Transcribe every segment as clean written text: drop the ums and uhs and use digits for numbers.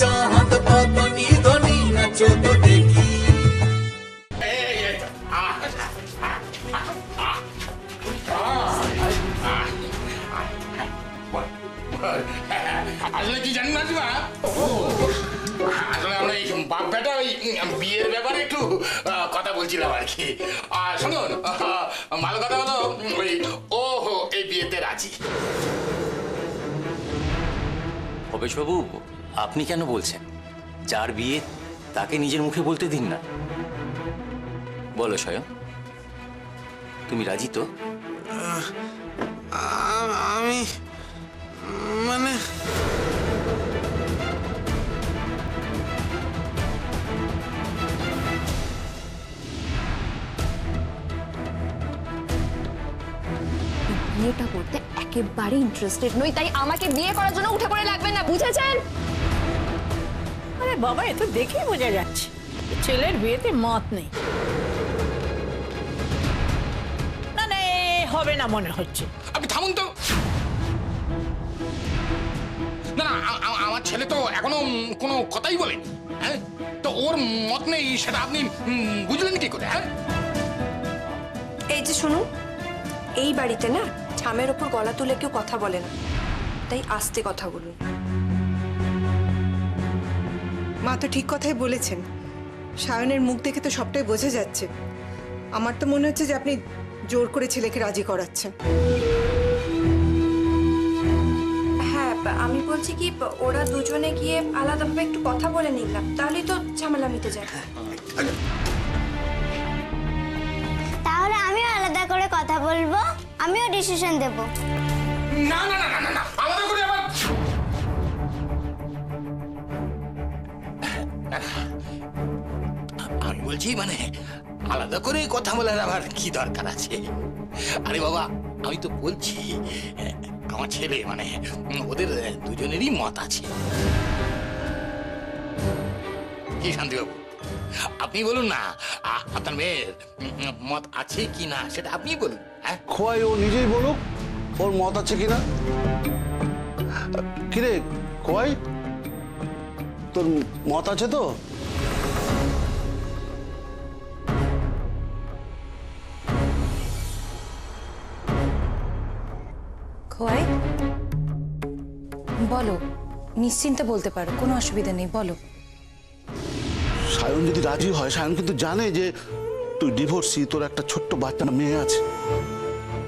চাঁদ বদনি ধনি নাচো তো দেখি। আসলে কি জানি না আসলে আমরা এই বাপ বেটা ওই বিয়ের ব্যাপারে একটু কথা বলছিলাম আর কি। শুনুন, ভালো কথা হলো ওই ও এই বিয়েতে রাজি। ভবেশবাবু, আপনি কেন বলছেন? যার বিয়ে তাকে নিজের মুখে বলতে দিন না। বলো স্বয়ং, তুমি রাজি তো? আমি মানে বিয়েটা করতে একেবারে ইন্টারেস্টেড নই, তাই আমাকে বিয়ে করার জন্য উঠে পড়ে লাগবেন না, বুঝেছেন? আরে বাবা, এ তো দেখেই বোঝা যাচ্ছে ছেলের বিয়েতে মত নেই। না না, এ হবে না মনে হচ্ছে। আপনি থামুন তো। না না, আমার ছেলে তো এখনো কোনো কথাই বলেনি। হ্যাঁ, তো ওর মত নেই সেটা আপনি বুঝলেন কি করে? হ্যাঁ, এই যে শুনুন, এই বাড়িতে না ছামের ওপর গলা তুলে কেউ কথা বলে না, তাই আস্তে কথা বলুন। মা তো ঠিক কথাই বলেছেন। সায়নের মুখ দেখে তো সবটাই বোঝা যাচ্ছে। আমার তো মনে হচ্ছে যে আপনি জোর করে ছেলেকে রাজি করাচ্ছেন। হ্যাঁ, আমি বলছি কি, ওরা দুজনে গিয়ে আলাদাভাবে একটু কথা বলে নিলাম, তাহলেই তো ঝামেলা মিটে যায়। তাহলে আমিও আলাদা করে কথা বলবো, আমিও ডিসিশন দেব। না না না না না, আলাদা করে আবার আমি বলছি মানে আলাদা করে কথা বলার আবার কি দরকার আছে? আরে বাবা, আমি তো বলছি আমার ছেলে মানে ওদের দুজনেরই মত আছে। কি শান্তিবাবু, আপনি বলুন না, আপনার মেয়ের মত আছে কি না সেটা আপনি বলুন। হ্যাঁ, খোয়াই ও নিজেই বলুক ওর মত আছে কিনা। কিরে খোয়াই, তোর মত আছে তো? খোয়াই, বলো, নিশ্চিন্তে বলতে পারো, কোনো অসুবিধা নেই, বলো। সায়ন যদি রাজি হয়, সায়ন কিন্তু জানে যে তুই ডিভোর্সি, তোর একটা ছোট্ট বাচ্চা মেয়ে আছে,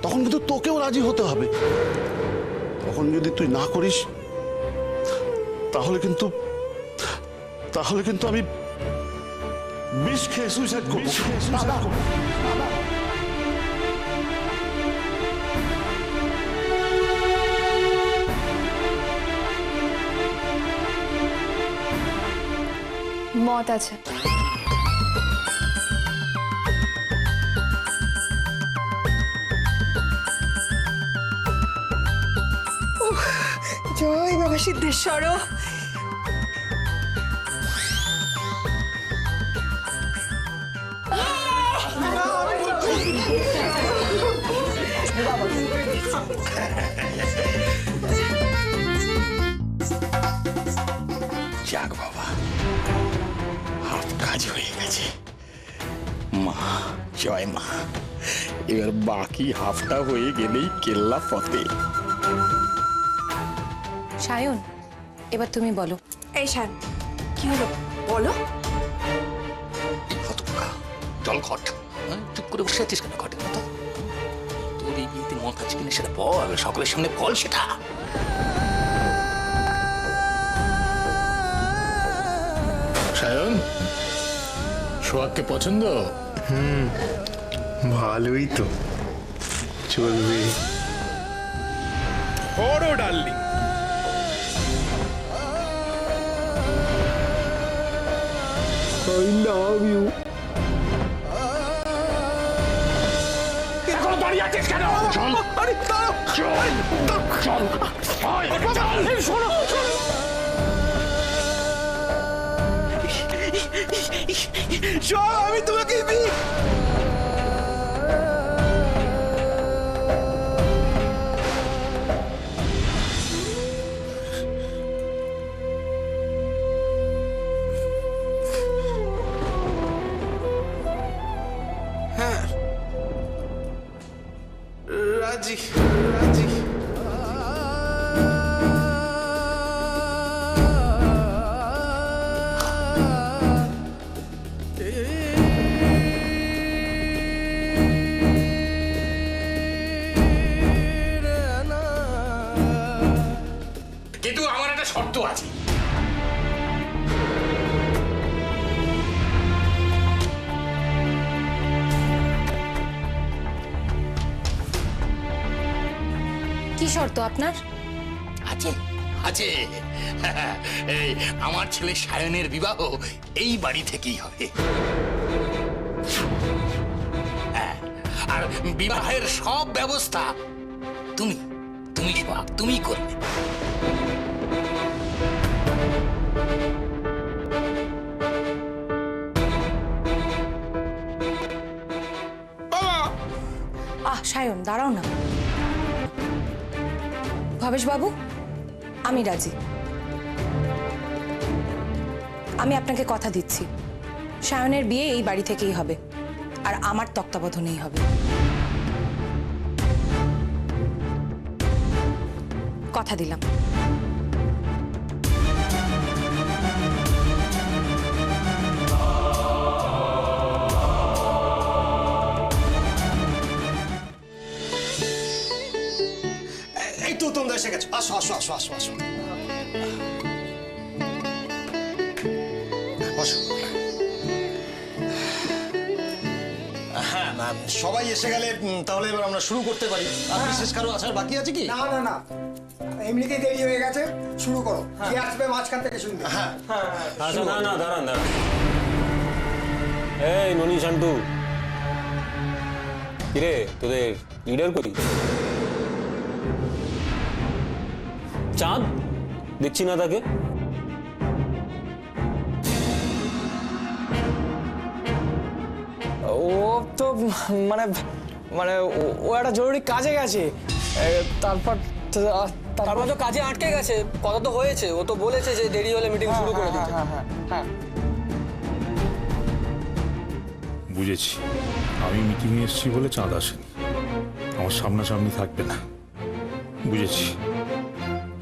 তখন কিন্তু তোকেও রাজি হতে হবে। তখন যদি তুই না করিস তাহলে কিন্তু আমি বিষ খেয়ে সুইসাইড করবো। মত আছে। জয় বাবা সিদ্ধেশ্বর। যাক বাবা, হাফ কাজ হয়ে গেছে। মা, জয় মা। এবার বাকি হাফটা হয়ে গেলেই কেল্লা ফতে। সায়ন, এবার তুমি বলো। এই শান, কি হলো বলো? চল ঘট। চুপ করে বসে আছিস কেন ঘটের মতো? তোর এই বিয়েতে মত আছে কিনা সেটা বল, সকলের সামনে বল সেটা। সায়ন, সোহাগকে পছন্দ? ভালোই তো চলবে। বড় ডার্লিং, I love you. এখনো দাঁড়িয়ে আছিস কেন? চল, আরে দাঁড়াও, চল, চল, চল, শোনো। আমি তোমাকে রাজি রাজি কিন্তু আমার একটা শর্ত আছে। কি শর্ত আপনার? আছে আছে এই আমার ছেলে সায়নের বিবাহ এই বাড়ি থেকেই হবে। হ্যাঁ, আর বিবাহের সব ব্যবস্থা তুমি তুমি সোহাগ তুমি করবে। সায়ন দাঁড়াও না। ভবেশ বাবু, আমি রাজি। আমি আপনাকে কথা দিচ্ছি, সায়নের বিয়ে এই বাড়ি থেকেই হবে, আর আমার তত্ত্বাবধানেই হবে। কথা দিলাম। এই তো তোমরা এসে গেছো, আসো আসো আসো আসো আসো বসো। হ্যাঁ ম্যাম, সবাই এসে গেলে তাহলে এবার আমরা শুরু করতে পারি। আর বিশেষ কারো আসার বাকি আছে কি? না না না, এমনিতেই দেরি হয়ে গেছে, শুরু করো। কি আসবে মাঝখান থেকে শুনবে? হ্যাঁ আচ্ছা, না না, দাঁড়ান দাঁড়ান। এই ননি শান্টু, কিরে তোদের লিডার করি? চাঁদ দেখছি না তাকে। ও তো মানে মানে ও একটা জরুরি কাজে গেছে, তারপর তারপর তো কাজে আটকে গেছে। কথা তো হয়েছে, ও তো বলেছে যে দেরি হলে মিটিং শুরু করে দিতে। হ্যাঁ বুঝেছি, আমি মিটিংয়ে এসেছি বলে চাঁদ আসেনি, আমার সামনাসামনি থাকবে না। বুঝেছি,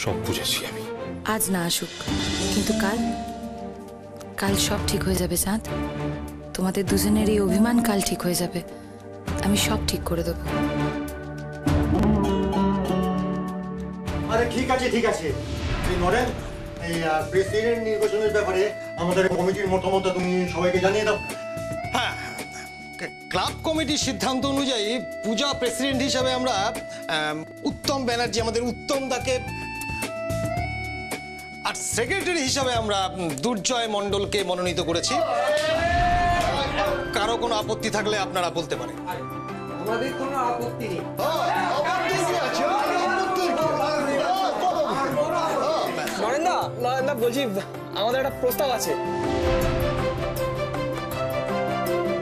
সব বুঝেছি আমি। আজ না আসুক, কিন্তু কাল কাল সব ঠিক হয়ে যাবে চাঁদ। তোমাদের দুজনের এই অভিমান কাল ঠিক হয়ে যাবে। আমি সব ঠিক করে দেবো। আরে ঠিক আছে ঠিক আছে, তুই নরেন এই প্রেসিডেন্ট নির্বাচনের ব্যাপারে আমাদের কমিটির মতামত তুমি সবাইকে জানিয়ে দাও। হ্যাঁ, ক্লাব কমিটির সিদ্ধান্ত অনুযায়ী পূজা প্রেসিডেন্ট হিসাবে আমরা উত্তম ব্যানার্জি, আমাদের উত্তম দাকে, আর সেক্রেটারি হিসাবে আমরা দুর্জয় মণ্ডলকে মনোনীত করেছি। কারো কোনো আপত্তি থাকলে আপনারা বলতে পারেন। আমাদের কোনো আপত্তি নেই। নরেন দা বলছি, আমাদের একটা প্রস্তাব আছে।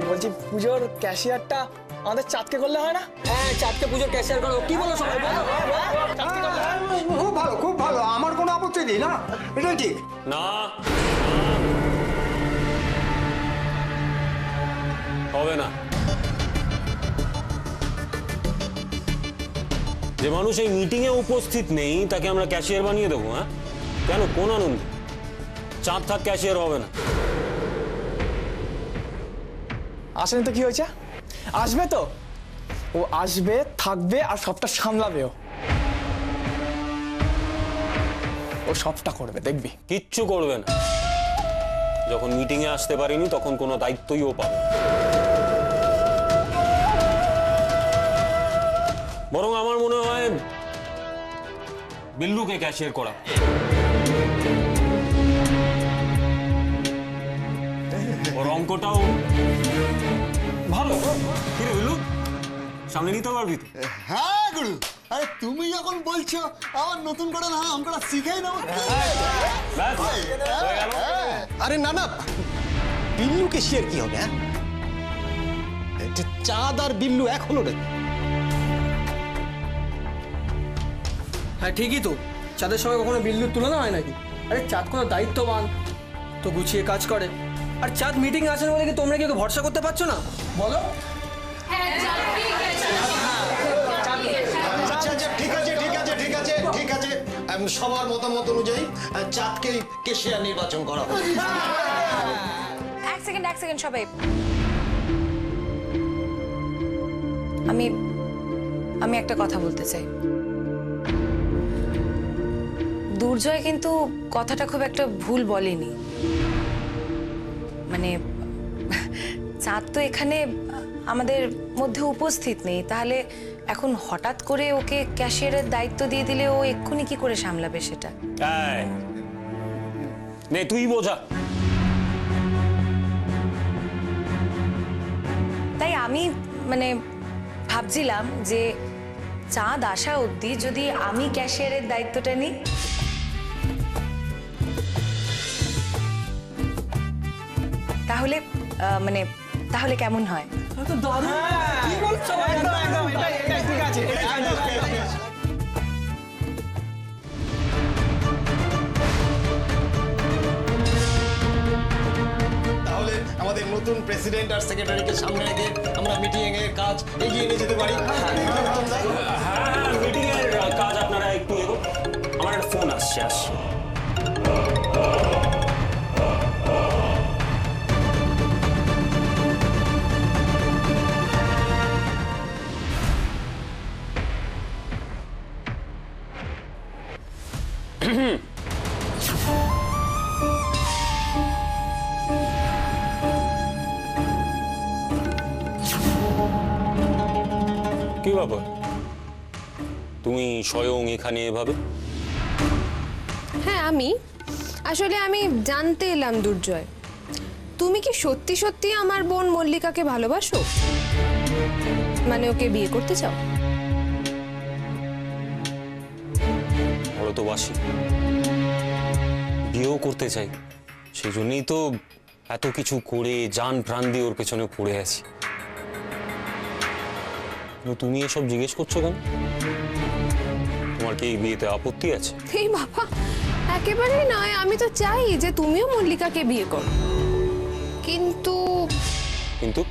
বলছি পুজোর ক্যাশিয়ারটা আমাদের চাঁদকে করলে হয় না? হ্যাঁ, চাঁদকে পুজোর ক্যাশিয়ার করো। কি বলো সবাই? খুব ভালো খুব ভালো, আমার কোনো আপত্তি নেই। না, এটাই ঠিক। না, হবে না। যে মানুষ এই মিটিংয়ে উপস্থিত নেই তাকে আমরা ক্যাশিয়ার বানিয়ে দেবো? হ্যাঁ, কেন? কোন আনন্দ? চাঁদ থাক, ক্যাশিয়ার হবে না। আসেন তো কি হয়েছে? আসবে তো, ও আসবে, থাকবে, আর সবটা সামলাবেও। ও সবটা করবে, দেখবি। কিচ্ছু করবে না। যখন মিটিংয়ে আসতে পারিনি তখন কোনো দায়িত্বই ও পাবে। বরং আমার মনে হয় বিল্লুকে ক্যাশিয়ার করা। ওর অঙ্কটাও ভালো। কি রে বিল্লু, সামনে নিতে পারবি তো? হ্যাঁ গুরু, আরে তুমি যখন বলছো আমার নতুন করে না অঙ্কটা শিখেই নাও। আরে না না, বিল্লু ক্যাশিয়ার কি হবে? চাঁদ আর বিল্লু এক হলো রে। হ্যাঁ ঠিকই তো, চাঁদের সঙ্গে কখনো বিল্লুর তুলনা হয় নাকি? আরে চাঁদ কোনো দায়িত্ববান, তো গুছিয়ে কাজ করে। আর চাঁদ মিটিং আসেন বলে কি তোমরা কি ওকে ভরসা করতে পারছো না? বলো। সবার মতামত অনুযায়ী চাঁদকেই কেশিয়ার নির্বাচন করা হবে। এক সেকেন্ড সবাই। আমি একটা কথা বলতে চাই। দুর্জয় কিন্তু কথাটা খুব একটা ভুল বলেনি। মানে চাঁদ তো এখানে আমাদের মধ্যে উপস্থিত নেই, তাহলে এখন হঠাৎ করে ওকে ক্যাশিয়ারের দায়িত্ব দিয়ে দিলে ও এক্ষুনি কি করে সামলাবে সেটা? নে তুই বোঝা। তাই আমি মানে ভাবছিলাম যে চাঁদ আসা অবধি যদি আমি ক্যাশিয়ারের দায়িত্বটা নিই। তাহলে তাহলে কেমন হয়? তাহলে আমাদের নতুন প্রেসিডেন্ট আর সেক্রেটারিকে সামনে রেখে আমরা মিটিং এর কাজ এগিয়ে নিয়ে যেতে পারি। হ্যাঁ, মিটিং এর কাজ আপনারা একটু এগো। আমার একটা ফোন আসছে। কি ব্যাপার, তুমি স্বয়ং এখানে এভাবে? হ্যাঁ আসলে আমি জানতে এলাম দুর্জয়, তুমি কি সত্যি সত্যি আমার বোন মল্লিকাকে ভালোবাসো? মানে ওকে বিয়ে করতে চাও? বলো তো বাসি, বিয়েও করতে চাই, সেই জন্যই তো এত কিছু করে জান প্রাণ দিয়ে ওর পেছনে পড়ে আছি। তুমি এসব জিজ্ঞেস করছো কেন? তোমার কি এই বিয়েতে আপত্তি আছে? এই বাবা, একেবারেই নয়। আমি তো চাই যে তুমিও মল্লিকাকে বিয়ে করো, কিন্তু কিন্তু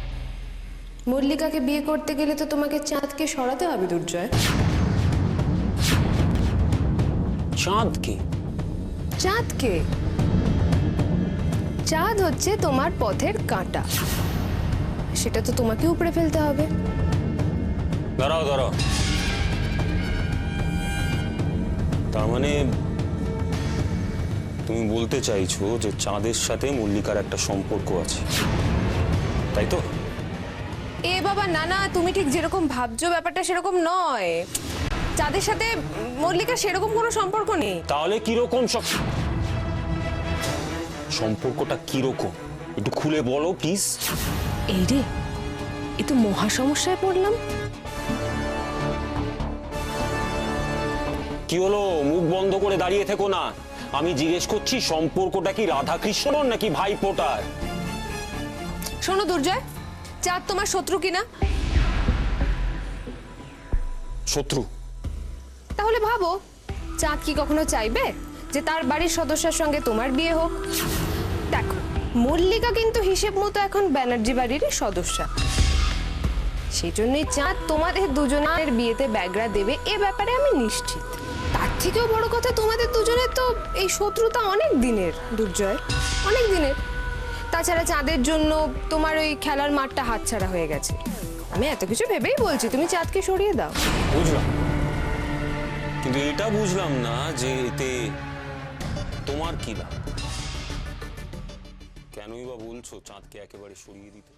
মল্লিকাকে বিয়ে করতে গেলে তো তোমাকে চাঁদকে সরাতে হবে দুর্জয়। চাঁদকে? চাঁদকে? চাঁদ হচ্ছে তোমার পথের কাঁটা, সেটা তো তোমাকে উপড়ে ফেলতে হবে। দাঁড়াও, তার মানে তুমি বলতে চাইছো যে চাঁদের সাথে মল্লিকার একটা সম্পর্ক আছে, তাই তো? এ বাবা না, তুমি ঠিক যেরকম ভাবছো ব্যাপারটা সেরকম নয়। চাঁদের সাথে মল্লিকা সেরকম কোনো সম্পর্ক নেই। তাহলে কিরকম সম্পর্কটা কিরকম একটু খুলে বলো প্লিজ। এই রে, এ তো মহা সমস্যায় পড়লাম। কি হলো, মুখ বন্ধ করে দাঁড়িয়ে থেকো না। আমি জিজ্ঞেস করছি সম্পর্কটা কি রাধা কৃষ্ণর নাকি ভাইপোটার? শোনো দুর্জয়, চাঁদ তোমার শত্রু কিনা? শত্রু? তাহলে ভাবো, চাঁদ কি কখনো চাইবে যে তার বাড়ির সদস্যের সঙ্গে তোমার বিয়ে হোক? দেখো, মল্লিকা কিন্তু হিসেব মতো এখন ব্যানার্জি বাড়িরই সদস্য, সেই জন্যই চাঁদ তোমাদের দুজনের বিয়েতে ব্যাগরা দেবে এ ব্যাপারে আমি নিশ্চিত। তার থেকেও বড় কথা, তোমাদের দুজনের তো এই শত্রুতা অনেক দিনের দুর্জয়, অনেক দিনের। তাছাড়া চাঁদের জন্য তোমার ওই খেলার মাঠটা হাতছাড়া হয়ে গেছে। আমি এত কিছু ভেবেই বলছি, তুমি চাঁদকে সরিয়ে দাও। বুঝলাম, কিন্তু এটা বুঝলাম না যে এতে তোমার কি লাভ? কেনই বা বলছো চাঁদকে একেবারে সরিয়ে দিতে?